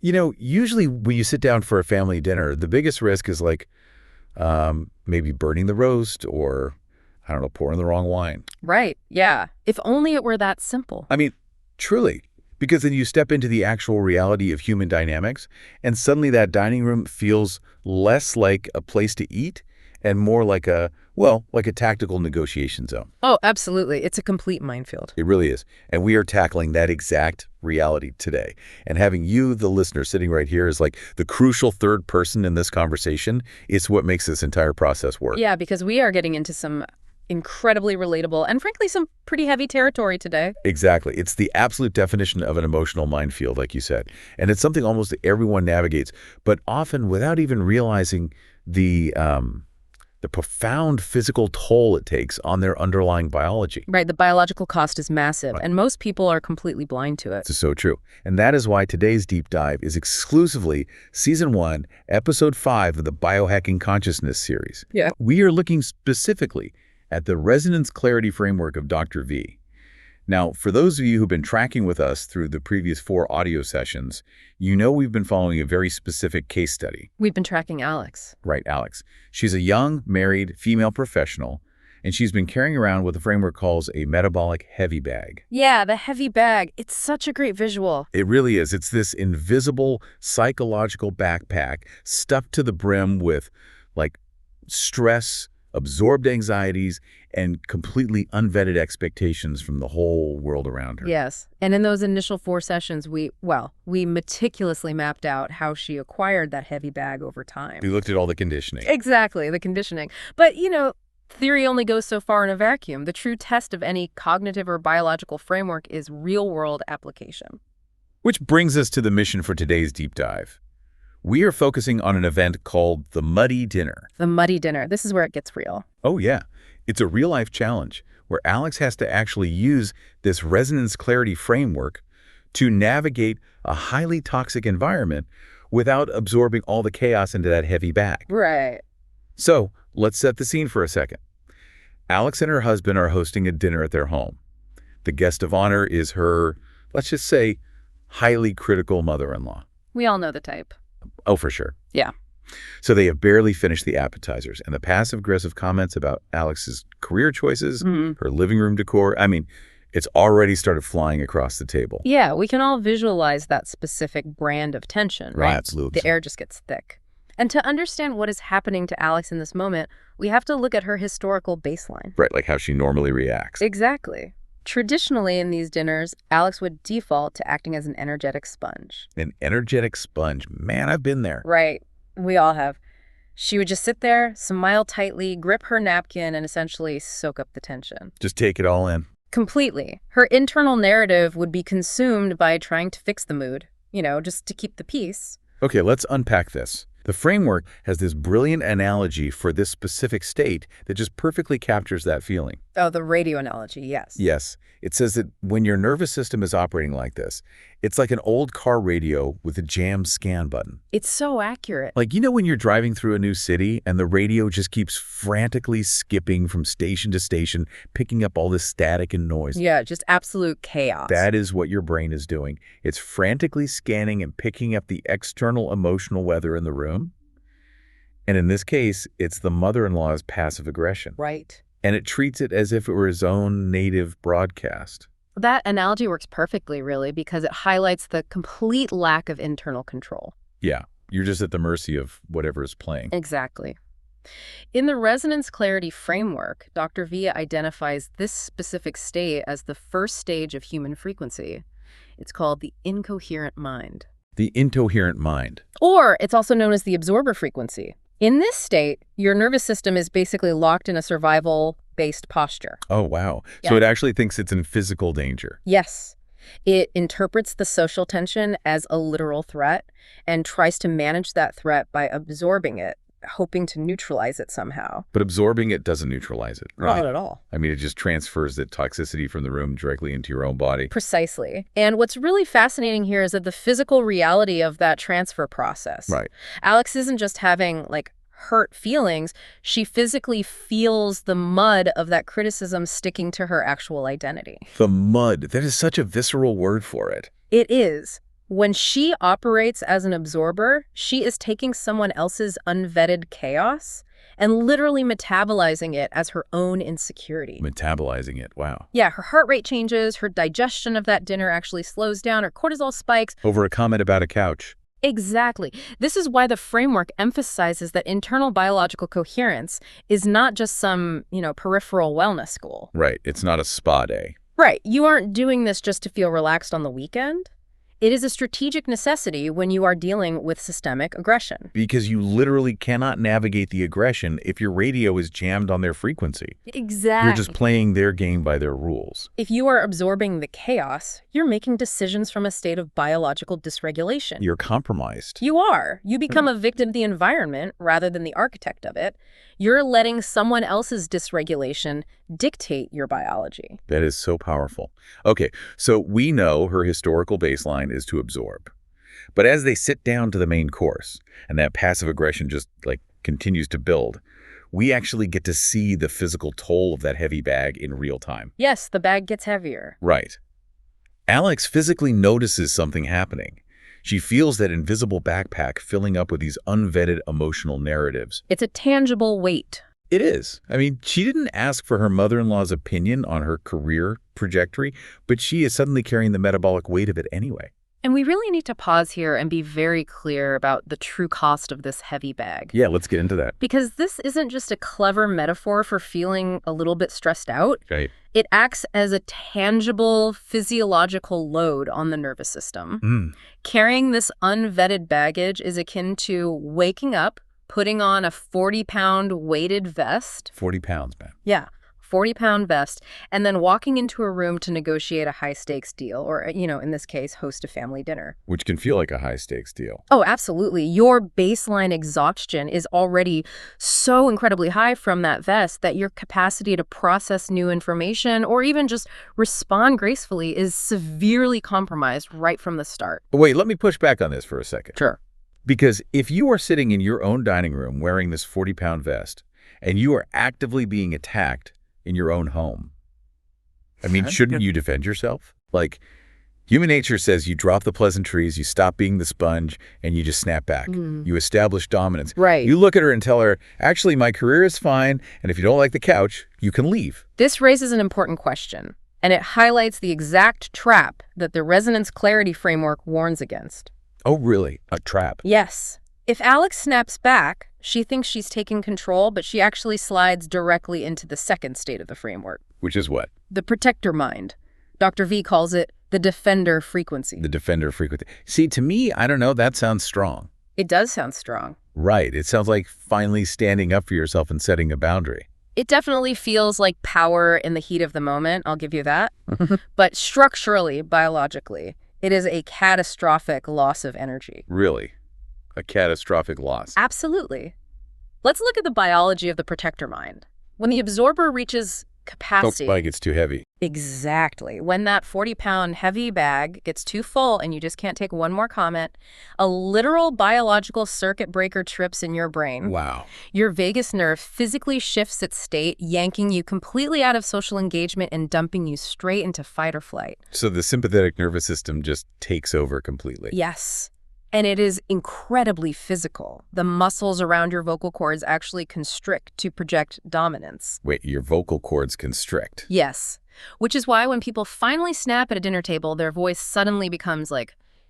Usually when you sit down for a family dinner, the biggest risk is like maybe burning the roast or, I don't know, pouring the wrong wine. Right, yeah. If only it were that simple. I mean, truly, because then you step into the actual reality of human dynamics, and suddenly that dining room feels less like a place to eat and more like like a tactical negotiation zone. Oh, absolutely. It's a complete minefield. It really is. And we are tackling that exact reality today. And having you, the listener, sitting right here is like the crucial third person in this conversation. It's what makes this entire process work. Yeah, because we are getting into some incredibly relatable and frankly some pretty heavy territory today. Exactly. It's the absolute definition of an emotional minefield, like you said. And it's something almost everyone navigates, but often without even realizing the profound physical toll it takes on their underlying biology. Right, the biological cost is massive, and most people are completely blind to it. This is so true. And that is why today's deep dive is exclusively Season 1, Episode 5 of the Biohacking Consciousness series. Yeah. We are looking specifically at the resonance clarity framework of Dr. V. Now, for those of you who've been tracking with us through the previous 4 audio sessions, you know we've been following a very specific case study. We've been tracking Alex. Right, Alex. She's a young, married, female professional, and she's been carrying around what the framework calls a metabolic heavy bag. Yeah, the heavy bag. It's such a great visual. It really is. It's this invisible psychological backpack stuffed to the brim with, like, stress, absorbed anxieties, and completely unvetted expectations from the whole world around her. Yes. And in those initial 4 sessions, we meticulously mapped out how she acquired that heavy bag over time. We looked at all the conditioning. Exactly, the conditioning. But, theory only goes so far in a vacuum. The true test of any cognitive or biological framework is real-world application. Which brings us to the mission for today's deep dive. We are focusing on an event called the Muddy Dinner. The Muddy Dinner. This is where it gets real. Oh, yeah. It's a real-life challenge where Alex has to actually use this resonance clarity framework to navigate a highly toxic environment without absorbing all the chaos into that heavy bag. Right. So let's set the scene for a second. Alex and her husband are hosting a dinner at their home. The guest of honor is her, let's just say, highly critical mother-in-law. We all know the type. Oh, for sure. Yeah. So they have barely finished the appetizers, and the passive-aggressive comments about Alex's career choices, her living room decor, it's already started flying across the table. Yeah, we can all visualize that specific brand of tension, right? Absolutely. The air just gets thick. And to understand what is happening to Alex in this moment, we have to look at her historical baseline. Right, like how she normally reacts. Exactly. Traditionally, in these dinners, Alex would default to acting as an energetic sponge. An energetic sponge. Man, I've been there. Right. We all have. She would just sit there, smile tightly, grip her napkin, and essentially soak up the tension. Just take it all in. Completely. Her internal narrative would be consumed by trying to fix the mood, just to keep the peace. Okay, let's unpack this. The framework has this brilliant analogy for this specific state that just perfectly captures that feeling. Oh, the radio analogy, yes. Yes. It says that when your nervous system is operating like this, it's like an old car radio with a jammed scan button. It's so accurate. Like, when you're driving through a new city and the radio just keeps frantically skipping from station to station, picking up all this static and noise. Yeah, just absolute chaos. That is what your brain is doing. It's frantically scanning and picking up the external emotional weather in the room. And in this case, it's the mother-in-law's passive aggression. Right. And it treats it as if it were his own native broadcast. That analogy works perfectly, really, because it highlights the complete lack of internal control. Yeah, you're just at the mercy of whatever is playing. Exactly. In the resonance clarity framework, Dr. V identifies this specific state as the first stage of human frequency. It's called the incoherent mind. The incoherent mind. Or it's also known as the absorber frequency. In this state, your nervous system is basically locked in a survival-based posture. Oh, wow. Yeah. So it actually thinks it's in physical danger. Yes. It interprets the social tension as a literal threat and tries to manage that threat by absorbing it, hoping to neutralize it somehow. But absorbing it doesn't neutralize it, right? Not at all. It just transfers the toxicity from the room directly into your own body. Precisely. And what's really fascinating here is that the physical reality of that transfer process. Right. Alex isn't just having, hurt feelings. She physically feels the mud of that criticism sticking to her actual identity. The mud. That is such a visceral word for it. It is. When she operates as an absorber, she is taking someone else's unvetted chaos and literally metabolizing it as her own insecurity. Metabolizing it. Wow. Yeah, her heart rate changes, her digestion of that dinner actually slows down, her cortisol spikes. Over a comment about a couch. Exactly. This is why the framework emphasizes that internal biological coherence is not just some, peripheral wellness goal. Right. It's not a spa day. Right. You aren't doing this just to feel relaxed on the weekend. It is a strategic necessity when you are dealing with systemic aggression. Because you literally cannot navigate the aggression if your radio is jammed on their frequency. Exactly. You're just playing their game by their rules. If you are absorbing the chaos, you're making decisions from a state of biological dysregulation. You're compromised. You are. You become a victim of the environment rather than the architect of it. You're letting someone else's dysregulation dictate your biology. That is so powerful. Okay, so we know her historical baseline is to absorb. But as they sit down to the main course, and that passive aggression just, continues to build, we actually get to see the physical toll of that heavy bag in real time. Yes, the bag gets heavier. Right. Alex physically notices something happening. She feels that invisible backpack filling up with these unvetted emotional narratives. It's a tangible weight. It is. I mean, she didn't ask for her mother-in-law's opinion on her career trajectory, but she is suddenly carrying the metabolic weight of it anyway. And we really need to pause here and be very clear about the true cost of this heavy bag. Yeah, let's get into that. Because this isn't just a clever metaphor for feeling a little bit stressed out. Right. It acts as a tangible physiological load on the nervous system. Carrying this unvetted baggage is akin to waking up, putting on a 40-pound weighted vest. 40 pounds, man. Yeah, 40-pound vest, and then walking into a room to negotiate a high-stakes deal, or, in this case, host a family dinner. Which can feel like a high-stakes deal. Oh, absolutely. Your baseline exhaustion is already so incredibly high from that vest that your capacity to process new information or even just respond gracefully is severely compromised right from the start. But wait, let me push back on this for a second. Sure. Because if you are sitting in your own dining room wearing this 40-pound vest, and you are actively being attacked in your own home, I mean, shouldn't you defend yourself? Human nature says you drop the pleasantries, you stop being the sponge, and you just snap back. You establish dominance. Right. You look at her and tell her, actually, my career is fine, and if you don't like the couch, you can leave. This raises an important question, and it highlights the exact trap that the resonance clarity framework warns against. Oh, really? A trap? Yes. If Alex snaps back, she thinks she's taking control, but she actually slides directly into the second state of the framework. Which is what? The protector mind. Dr. V calls it the defender frequency. The defender frequency. See, to me, I don't know, that sounds strong. It does sound strong. Right. It sounds like finally standing up for yourself and setting a boundary. It definitely feels like power in the heat of the moment, I'll give you that. But structurally, biologically, it is a catastrophic loss of energy. Really? A catastrophic loss. Absolutely. Let's look at the biology of the protector mind. When the absorber reaches capacity... Like it's too heavy. Exactly. When that 40-pound heavy bag gets too full and you just can't take one more comment, a literal biological circuit breaker trips in your brain. Wow. Your vagus nerve physically shifts its state, yanking you completely out of social engagement and dumping you straight into fight or flight. So the sympathetic nervous system just takes over completely. Yes. And it is incredibly physical. The muscles around your vocal cords actually constrict to project dominance. Wait, your vocal cords constrict? Yes. Which is why when people finally snap at a dinner table, their voice suddenly becomes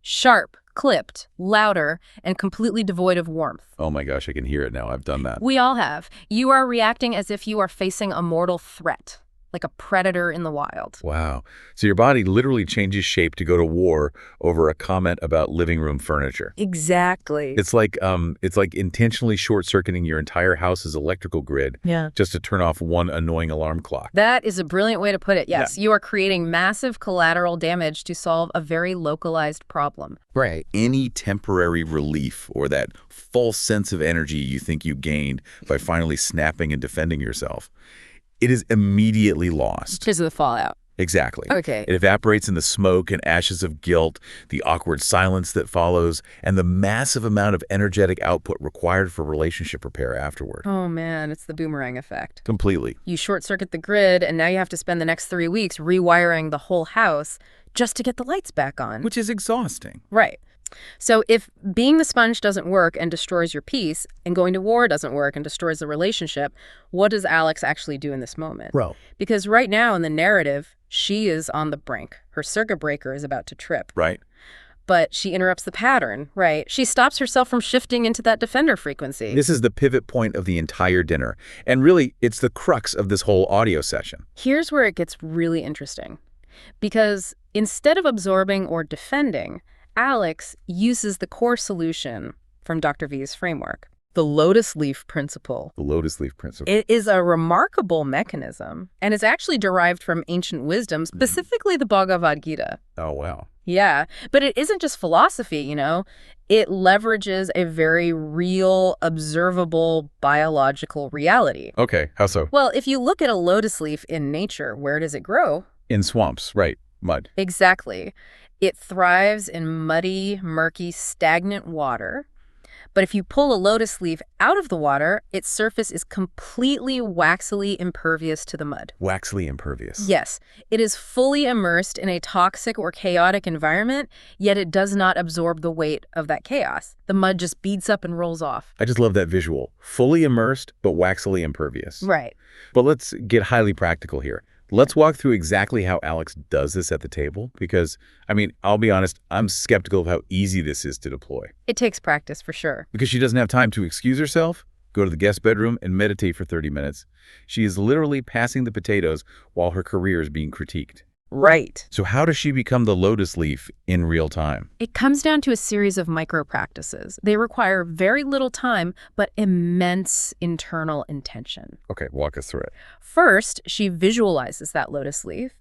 sharp, clipped, louder, and completely devoid of warmth. Oh my gosh, I can hear it now. I've done that. We all have. You are reacting as if you are facing a mortal threat, like a predator in the wild. Wow. So your body literally changes shape to go to war over a comment about living room furniture. Exactly. It's like intentionally short-circuiting your entire house's electrical grid just to turn off one annoying alarm clock. That is a brilliant way to put it. Yes, You are creating massive collateral damage to solve a very localized problem. Right. Any temporary relief or that false sense of energy you think you gained by finally snapping and defending yourself, it is immediately lost. Because of the fallout. Exactly. Okay. It evaporates in the smoke and ashes of guilt, the awkward silence that follows, and the massive amount of energetic output required for relationship repair afterward. Oh man, it's the boomerang effect. Completely. You short-circuit the grid, and now you have to spend the next 3 weeks rewiring the whole house just to get the lights back on. Which is exhausting. Right. So if being the sponge doesn't work and destroys your peace, and going to war doesn't work and destroys the relationship, what does Alex actually do in this moment? Bro. Because right now in the narrative, she is on the brink. Her circuit breaker is about to trip. Right. But she interrupts the pattern, right? She stops herself from shifting into that defender frequency. This is the pivot point of the entire dinner. And really, it's the crux of this whole audio session. Here's where it gets really interesting. Because instead of absorbing or defending, Alex uses the core solution from Dr. V's framework, the lotus leaf principle. The lotus leaf principle. It is a remarkable mechanism, and it's actually derived from ancient wisdom, specifically the Bhagavad Gita. Oh, wow. Yeah, but it isn't just philosophy, you know. It leverages a very real, observable, biological reality. Okay, how so? Well, if you look at a lotus leaf in nature, where does it grow? In swamps, right. Mud. Exactly. It thrives in muddy, murky, stagnant water. But if you pull a lotus leaf out of the water, its surface is completely waxily impervious to the mud. Waxily impervious. Yes, it is fully immersed in a toxic or chaotic environment, yet it does not absorb the weight of that chaos. The mud just beads up and rolls off. I just love that visual. Fully immersed, but waxily impervious. Right. But let's get highly practical here. Let's walk through exactly how Alex does this at the table, because, I mean, I'll be honest, I'm skeptical of how easy this is to deploy. It takes practice for sure. Because she doesn't have time to excuse herself, go to the guest bedroom, and meditate for 30 minutes. She is literally passing the potatoes while her career is being critiqued. Right. So how does she become the lotus leaf in real time? It comes down to a series of micro practices. They require very little time, but immense internal intention. Okay, walk us through it. First, she visualizes that lotus leaf.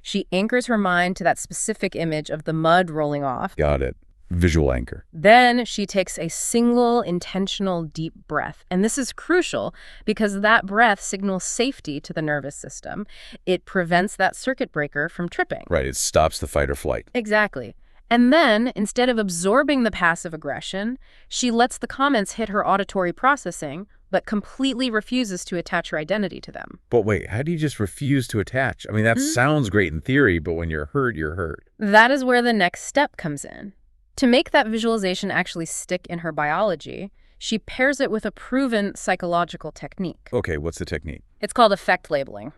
She anchors her mind to that specific image of the mud rolling off. Got it. Visual anchor. Then she takes a single intentional deep breath. And this is crucial because that breath signals safety to the nervous system. It prevents that circuit breaker from tripping. Right, it stops the fight or flight. Exactly. And then, instead of absorbing the passive aggression, she lets the comments hit her auditory processing, but completely refuses to attach her identity to them. But wait, how do you just refuse to attach? I mean, that sounds great in theory, but when you're hurt, you're hurt. That is where the next step comes in. To make that visualization actually stick in her biology, she pairs it with a proven psychological technique. Okay, what's the technique? It's called effect labeling.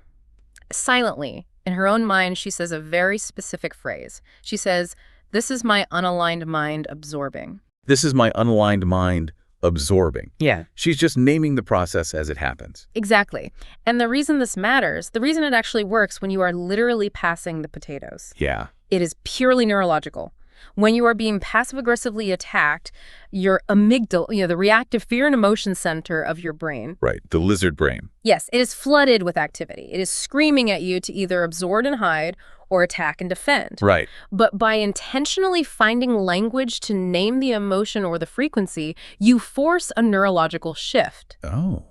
Silently, in her own mind, she says a very specific phrase. She says, "This is my unaligned mind absorbing." This is my unaligned mind absorbing. Yeah. She's just naming the process as it happens. Exactly. And the reason this matters, the reason it actually works when you are literally passing the potatoes, Yeah. it is purely neurological. When you are being passive-aggressively attacked, your amygdala, the reactive fear and emotion center of your brain, Right, the lizard brain. yes, it is flooded with activity. It is screaming at you to either absorb and hide or attack and defend. Right. But by intentionally finding language to name the emotion or the frequency, you force a neurological shift. Oh.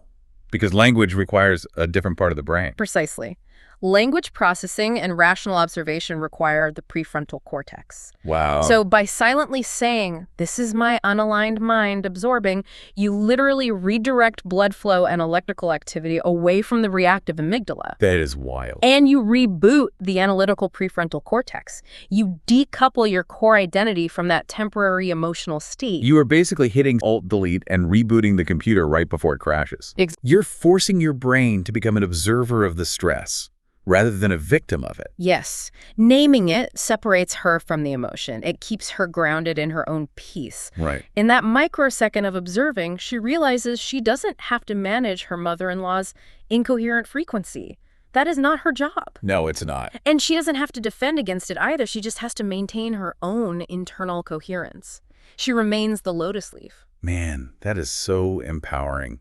Because language requires a different part of the brain. Precisely. Language processing and rational observation require the prefrontal cortex. Wow. So by silently saying, "This is my unaligned mind absorbing," you literally redirect blood flow and electrical activity away from the reactive amygdala. That is wild. And you reboot the analytical prefrontal cortex. You decouple your core identity from that temporary emotional state. You are basically hitting Alt-Delete and rebooting the computer right before it crashes. You're forcing your brain to become an observer of the stress, rather than a victim of it. Yes. Naming it separates her from the emotion. It keeps her grounded in her own peace. Right. In that microsecond of observing, she realizes she doesn't have to manage her mother-in-law's incoherent frequency. That is not her job. No, it's not. And she doesn't have to defend against it either. She just has to maintain her own internal coherence. She remains the lotus leaf. Man, that is so empowering.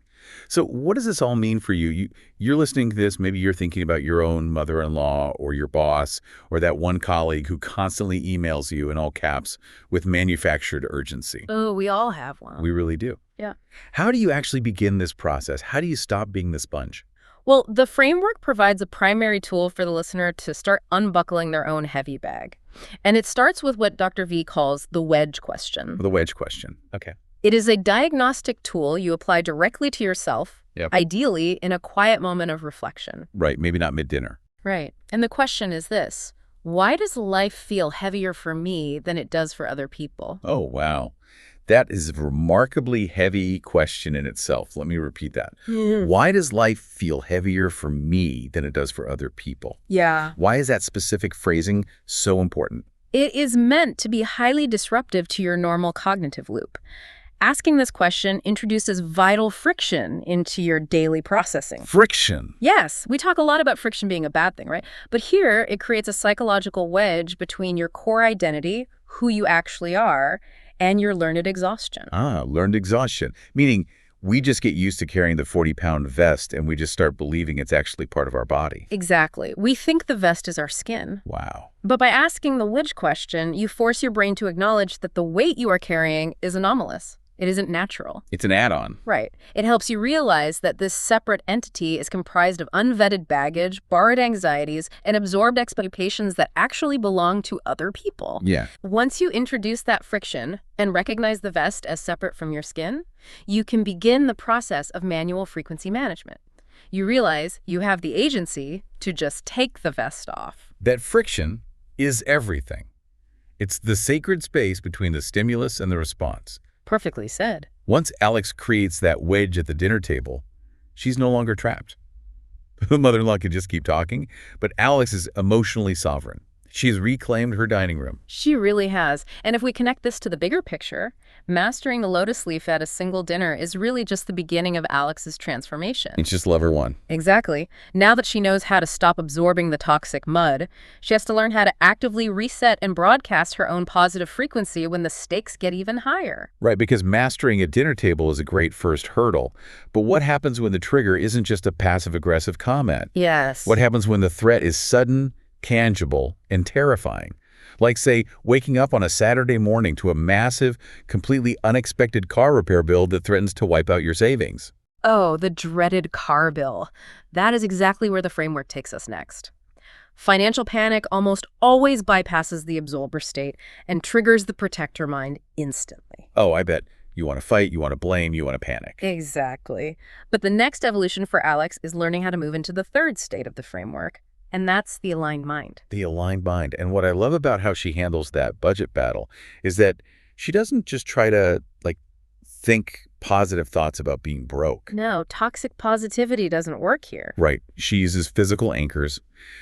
So what does this all mean for you? You're listening to this, maybe you're thinking about your own mother-in-law or your boss or that one colleague who constantly emails you in all caps with manufactured urgency. Oh, we all have one. We really do. Yeah. How do you actually begin this process? How do you stop being the sponge? Well, the framework provides a primary tool for the listener to start unbuckling their own heavy bag. And it starts with what Dr. V calls the wedge question. The wedge question. Okay. It is a diagnostic tool you apply directly to yourself, Yep. ideally in a quiet moment of reflection. Right. Maybe not mid-dinner. Right. And the question is this: Why does life feel heavier for me than it does for other people? Oh, wow. That is a remarkably heavy question in itself. Let me repeat that. Why does life feel heavier for me than it does for other people? Yeah. Why is that specific phrasing so important? It is meant to be highly disruptive to your normal cognitive loop. Asking this question introduces vital friction into your daily processing. Friction. Yes, we talk a lot about friction being a bad thing, right? But here, it creates a psychological wedge between your core identity, who you actually are, and your learned exhaustion. Learned exhaustion. Meaning we just get used to carrying the 40-pound vest and we just start believing it's actually part of our body. Exactly. We think the vest is our skin. Wow. But by asking the which question, you force your brain to acknowledge that the weight you are carrying is anomalous. It isn't natural. It's an add-on. Right. It helps you realize that this separate entity is comprised of unvetted baggage, borrowed anxieties, and absorbed expectations that actually belong to other people. Yeah. Once you introduce that friction and recognize the vest as separate from your skin, you can begin the process of manual frequency management. You realize you have the agency to just take the vest off. That friction is everything. It's the sacred space between the stimulus and the response. Perfectly said. Once Alex creates that wedge at the dinner table, she's no longer trapped. The mother-in-law could just keep talking, but Alex is emotionally sovereign. She's reclaimed her dining room. She really has. And if we connect this to the bigger picture, mastering the lotus leaf at a single dinner is really just the beginning of Alex's transformation. It's just lever one. Exactly. Now that she knows how to stop absorbing the toxic mud, she has to learn how to actively reset and broadcast her own positive frequency when the stakes get even higher. Right, because mastering a dinner table is a great first hurdle. But what happens when the trigger isn't just a passive-aggressive comment? Yes. What happens when the threat is sudden, tangible, and terrifying? Like, say, waking up on a Saturday morning to a massive, completely unexpected car repair bill that threatens to wipe out your savings. Oh, the dreaded car bill. That is exactly where the framework takes us next. Financial panic almost always bypasses the absolver state and triggers the protector mind instantly. Oh, I bet. You want to fight, you want to blame, you want to panic. Exactly. But the next evolution for Alex is learning how to move into the third state of the framework, and that's the aligned mind. The aligned mind. And what I love about how she handles that budget battle is that she doesn't just try to, think positive thoughts about being broke. No, toxic positivity doesn't work here. Right. She uses physical anchors.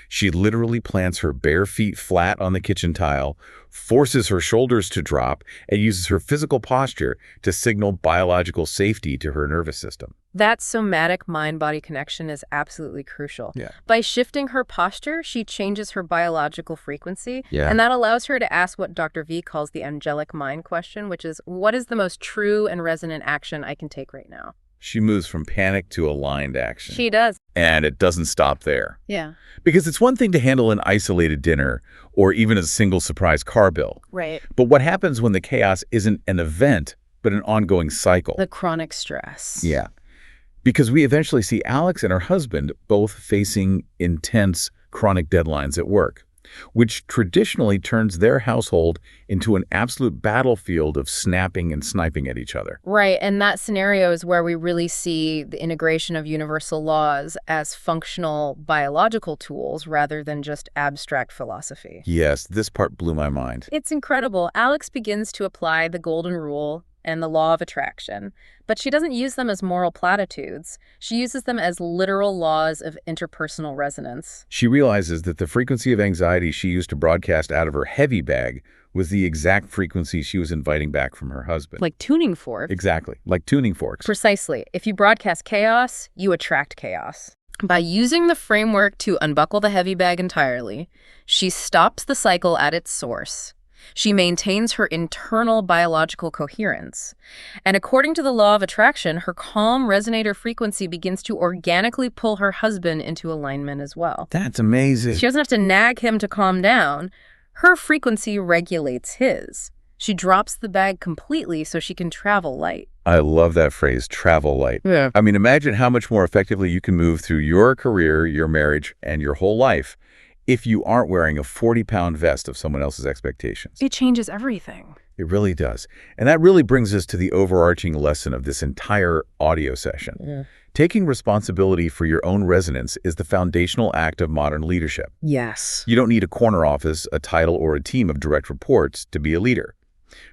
She literally plants her bare feet flat on the kitchen tile, forces her shoulders to drop, and uses her physical posture to signal biological safety to her nervous system. That somatic mind-body connection is absolutely crucial. Yeah. By shifting her posture, she changes her biological frequency, Yeah. and that allows her to ask what Dr. V calls the angelic mind question, which is, what is the most true and resonant action I can take right now? She moves from panic to aligned action. She does. And it doesn't stop there. Yeah. Because it's one thing to handle an isolated dinner or even a single surprise car bill. Right. But what happens when the chaos isn't an event, but an ongoing cycle? The chronic stress. Yeah. Because we eventually see Alex and her husband both facing intense chronic deadlines at work, which traditionally turns their household into an absolute battlefield of snapping and sniping at each other. Right, and that scenario is where we really see the integration of universal laws as functional biological tools rather than just abstract philosophy. Yes, this part blew my mind. It's incredible. Alex begins to apply the golden rule and the law of attraction, but she doesn't use them as moral platitudes. She uses them as literal laws of interpersonal resonance. She realizes that the frequency of anxiety she used to broadcast out of her heavy bag was the exact frequency she was inviting back from her husband. Like tuning forks. Exactly, like tuning forks. Precisely. If you broadcast chaos, you attract chaos. By using the framework to unbuckle the heavy bag entirely, she stops the cycle at its source. She maintains her internal biological coherence. And according to the law of attraction, her calm resonator frequency begins to organically pull her husband into alignment as well. That's amazing. She doesn't have to nag him to calm down. Her frequency regulates his. She drops the bag completely so she can travel light. I love that phrase, travel light. Yeah. I mean, imagine how much more effectively you can move through your career, your marriage, and your whole life if you aren't wearing a 40-pound vest of someone else's expectations. It changes everything. It really does. And that really brings us to the overarching lesson of this entire audio session. Taking responsibility for your own resonance is the foundational act of modern leadership. Yes. You don't need a corner office, a title, or a team of direct reports to be a leader.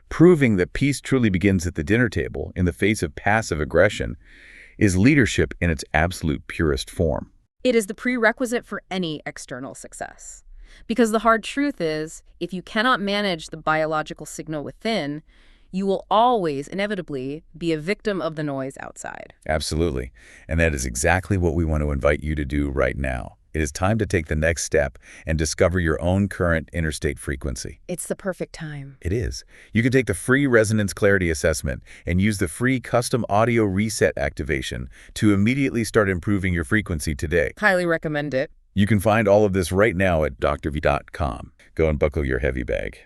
Proving that peace truly begins at the dinner table in the face of passive aggression is leadership in its absolute purest form. It is the prerequisite for any external success. Because the hard truth is, if you cannot manage the biological signal within, you will always, inevitably, be a victim of the noise outside. Absolutely. And that is exactly what we want to invite you to do right now. It is time to take the next step and discover your own current interstate frequency. It's the perfect time. It is. You can take the free Resonance Clarity Assessment and use the free Custom Audio Reset activation to immediately start improving your frequency today. Highly recommend it. You can find all of this right now at drv.com. Go and buckle your heavy bag.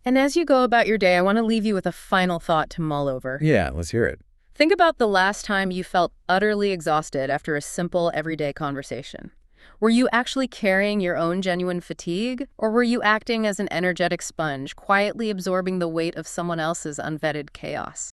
And as you go about your day, I want to leave you with a final thought to mull over. Yeah, let's hear it. Think about the last time you felt utterly exhausted after a simple, everyday conversation. Were you actually carrying your own genuine fatigue, or were you acting as an energetic sponge, quietly absorbing the weight of someone else's unvetted chaos?